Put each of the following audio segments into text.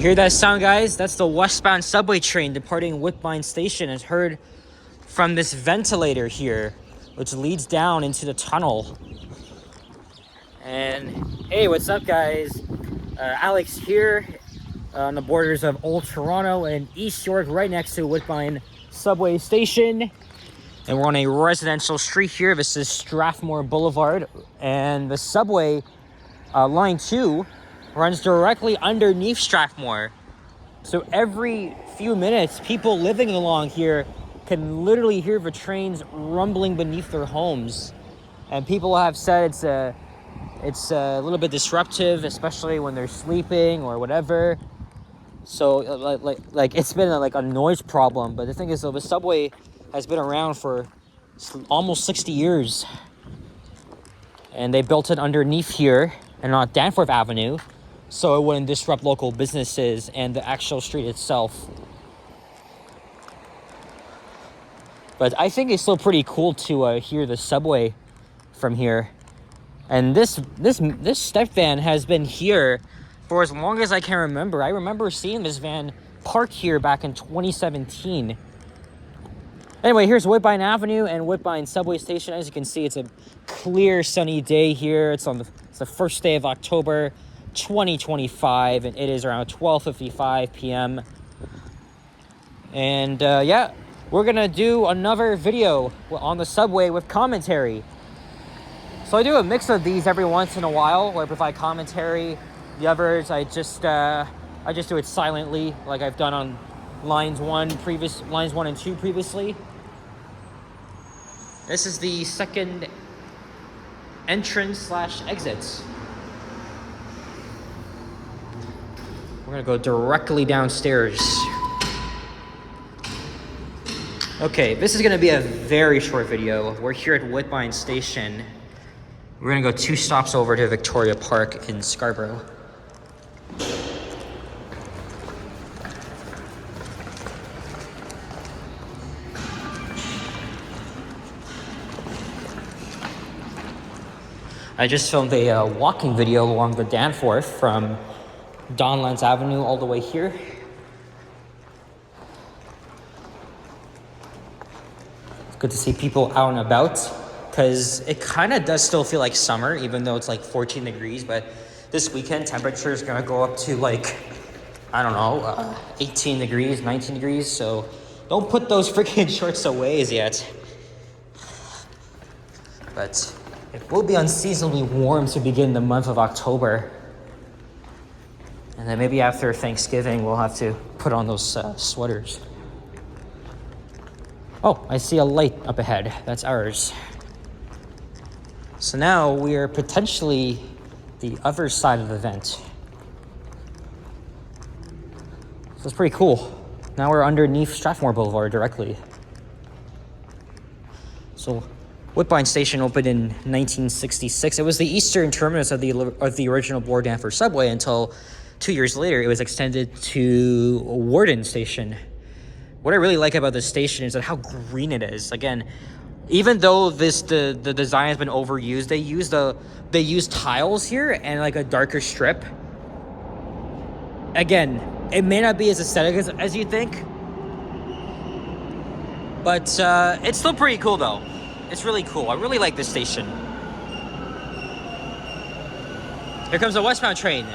hear that sound, guys? That's the westbound subway train departing Woodbine station. It's heard from this ventilator here, which leads down into the tunnel. And hey, what's up, guys? Alex here on the borders of Old Toronto and East York, right next to Woodbine subway station. And we're on a residential street here. This is Strathmore Boulevard, and the subway line 2 runs directly underneath Strathmore. So every few minutes, people living along here can literally hear the trains rumbling beneath their homes. And people have said it's a little bit disruptive, especially when they're sleeping or whatever. So like it's been a noise problem. But the thing is, though, the subway has been around for almost 60 years. And they built it underneath here and on Danforth Avenue, so it wouldn't disrupt local businesses and the actual street itself. But I think it's still pretty cool to hear the subway from here. And this step van has been here for as long as I can remember. I remember seeing this van parked here back in 2017. Anyway, here's Woodbine Avenue and Woodbine subway station. As you can see, it's a clear sunny day here. It's the first day of October 2025, and it is around 12:55 p.m. And yeah, we're gonna do another video on the subway with commentary. So I do a mix of these every once in a while, where I provide commentary. The others, I just do it silently, like I've done on lines 1 and 2 previously. This is the second entrance/exit. We're gonna go directly downstairs. Okay, this is gonna be a very short video. We're here at Woodbine Station. We're gonna go 2 stops over to Victoria Park in Scarborough. I just filmed a walking video along the Danforth from Donlands Avenue all the way here. It's good to see people out and about, because it kind of does still feel like summer, even though it's like 14 degrees. But this weekend, temperature is going to go up to 18 degrees, 19 degrees. So don't put those freaking shorts away as yet. But it will be unseasonably warm to begin the month of October. And then maybe after Thanksgiving, we'll have to put on those sweaters. Oh, I see a light up ahead. That's ours. So now we are potentially the other side of the vent. So it's pretty cool. Now we're underneath Strathmore Boulevard directly. So Woodbine Station opened in 1966. It was the eastern terminus of the original Bloor Danforth subway until 2 years later it was extended to Warden Station. What I really like about this station is that how green it is. Again, even though the design has been overused, they use tiles here and like a darker strip. Again, it may not be as aesthetic as you think, but it's still pretty cool though. It's really cool. I really like this station. Here comes the westbound train.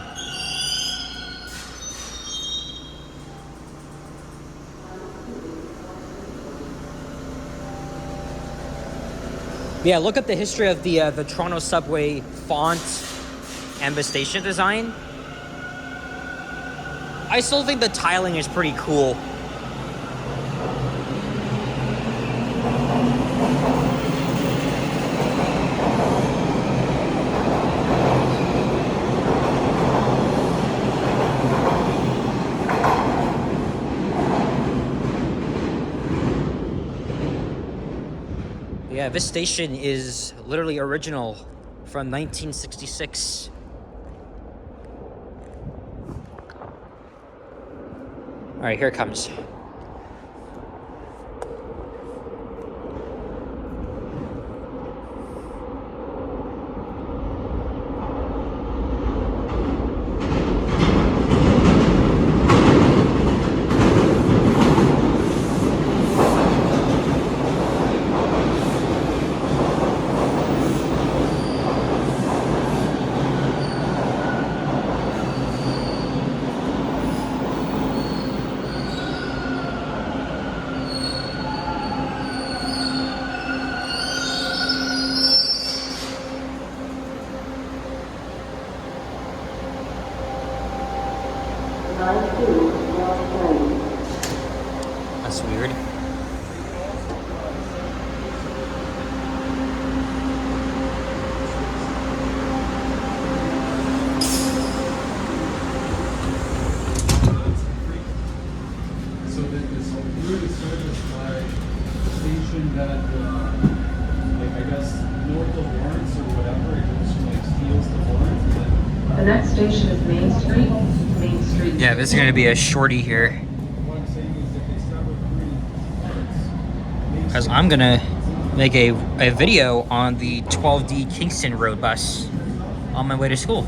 Yeah, look up the history of the Toronto subway font and the station design. I still think the tiling is pretty cool. Yeah, this station is literally original from 1966. All right, here it comes. station that, like, I guess, north of Lawrence or whatever, it goes from, like, Steeles to Lawrence. The next station is Main Street. Main Street. Yeah, this is going to be a shorty here. What I'm saying is if they separate 3 parts, Because I'm going to make a video on the 12D Kingston Road bus on my way to school.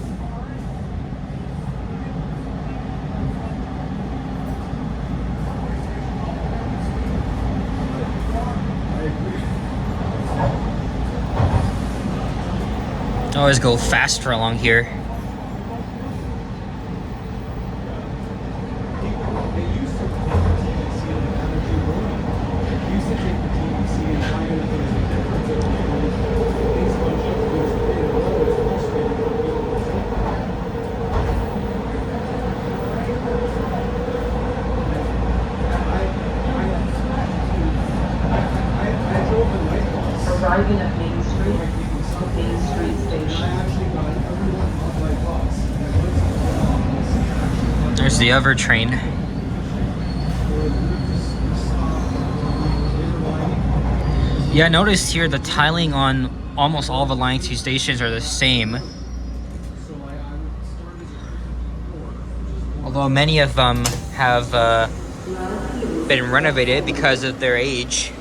Always go faster along here. they used to take the TTC and energy roaming. They used to take the TTC and find out if there was a difference of things bunch up to this thing. It was always frustrating for people to take that. I drove a night bus. Arriving at Main Street. Main Street And Station. I actually got everyone on my bus. And I went to the There's the other train. Yeah, I noticed here the tiling on almost all the Line 2 stations are the same. Although many of them have been renovated because of their age.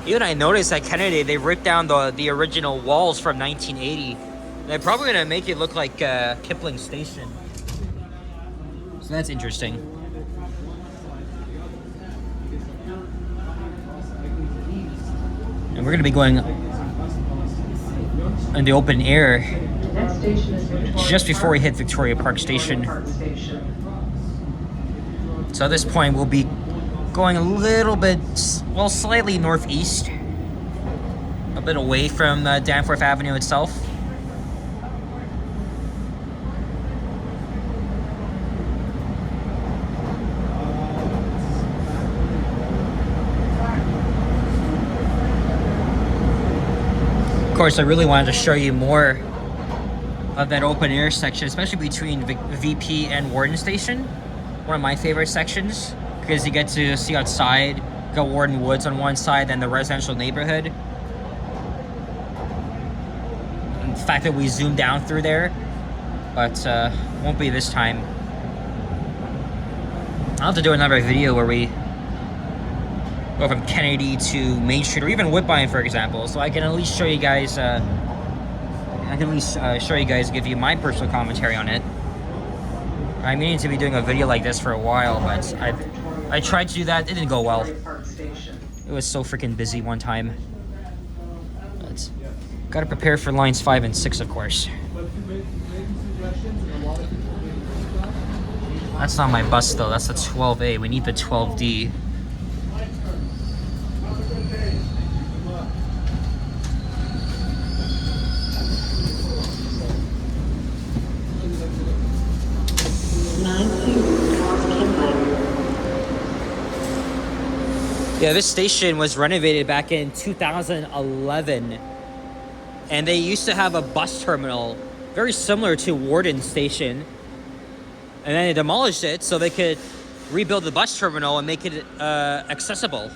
Even I noticed at Kennedy, they ripped down the original walls from 1980. They're probably gonna make it look like Kipling Station. So that's interesting. And we're gonna be going in the open air The next station is Victoria just before we Park. hit Victoria Park Station. Park Station. So at this point, we'll be going a little bit, well, slightly northeast, a bit away from Danforth Avenue itself. Of course, I really wanted to show you more of that open air section, especially between VP and Warden Station. One of my favorite sections, because you get to see outside, got Warden Woods on one side, then the residential neighborhood. And the fact that we zoom down through there, but won't be this time. I'll have to do another video where we go from Kennedy to Main Street, or even Woodbine, for example, so I can at least show you guys, give you my personal commentary on it. I'm meaning to be doing a video like this for a while, but I tried to do that. It didn't go well. Park Station. It was so freaking busy one time. But gotta prepare for lines 5 and 6, of course. That's not my bus though. That's the 12A. We need the 12D. Yeah, this station was renovated back in 2011, and they used to have a bus terminal very similar to Warden Station, and then they demolished it so they could rebuild the bus terminal and make it accessible.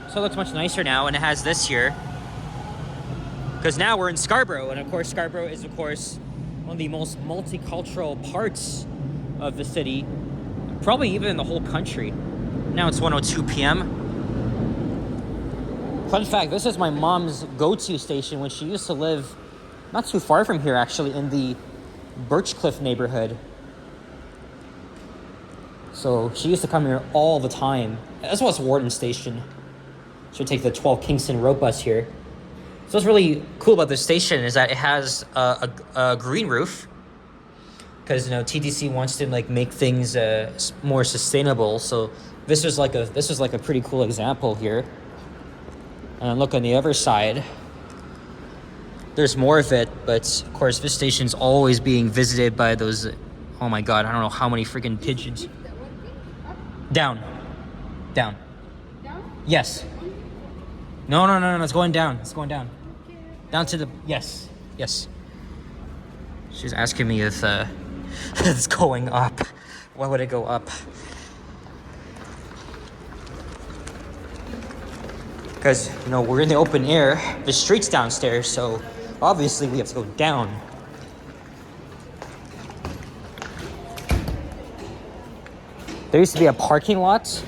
So it looks much nicer now, and it has this here. Because now we're in Scarborough, and of course Scarborough is of course one of the most multicultural parts of the city, probably even in the whole country. Now it's 1:02 p.m. Fun fact, this is my mom's go-to station when she used to live not too far from here, actually, in the Birchcliff neighborhood. So she used to come here all the time, as well as Warden Station. She'd take the 12 Kingston Road bus here. So what's really cool about this station is that it has a green roof, because TTC wants to make things more sustainable. So this was like a pretty cool example here. And look on the other side. There's more of it, but of course this station's always being visited by those. Oh my god, I don't know how many freaking pigeons. Down. Yes. No, it's going down. It's going down. Down to the, yes. She's asking me if it's going up. Why would it go up? because you know we're in the open air. The street's downstairs, so obviously we have to go down. There used to be a parking lot,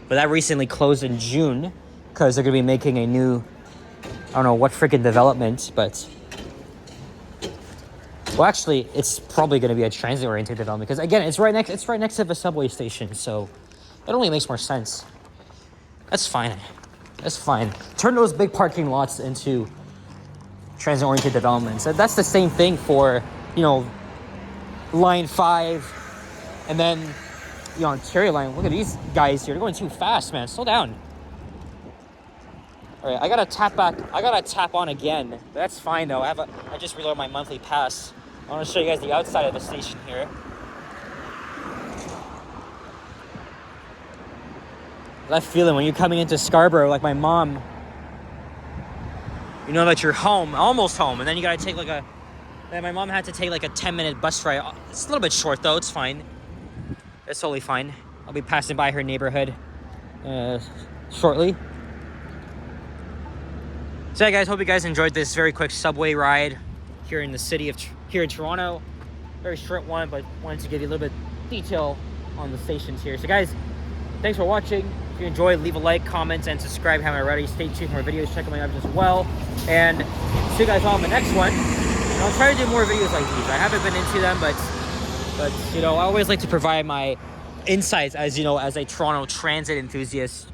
but that recently closed in June because they're gonna be making a new, I don't know what freaking development, but well, actually, it's probably gonna be a transit-oriented development because again, it's right next to the subway station, so it only makes more sense. That's fine. That's fine. Turn those big parking lots into transit-oriented developments. That's the same thing for, you know, Line 5, and then, you know, Ontario Line. Look at these guys here. They're going too fast, man. Slow down. All right, I gotta tap back. I gotta tap on again. That's fine though. I just reloaded my monthly pass. I want to show you guys the outside of the station here. That feeling when you're coming into Scarborough, like my mom. You know that you're home, almost home, and then you gotta take like a. Then my mom had to take like a 10-minute bus ride. It's a little bit short though. It's fine. It's totally fine. I'll be passing by her neighborhood shortly. So yeah, guys, hope you guys enjoyed this very quick subway ride here in the city of here in Toronto. Very short one, but wanted to give you a little bit detail on the stations here. So guys, thanks for watching. If you enjoyed, leave a like, comment, and subscribe if you haven't already. Stay tuned for more videos. Check out my others as well. And see you guys all in the next one. And I'll try to do more videos like these. I haven't been into them, but you know, I always like to provide my insights as, you know, as a Toronto transit enthusiast.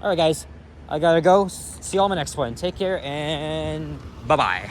All right, guys, I gotta go. See you all in the next one. Take care and bye-bye.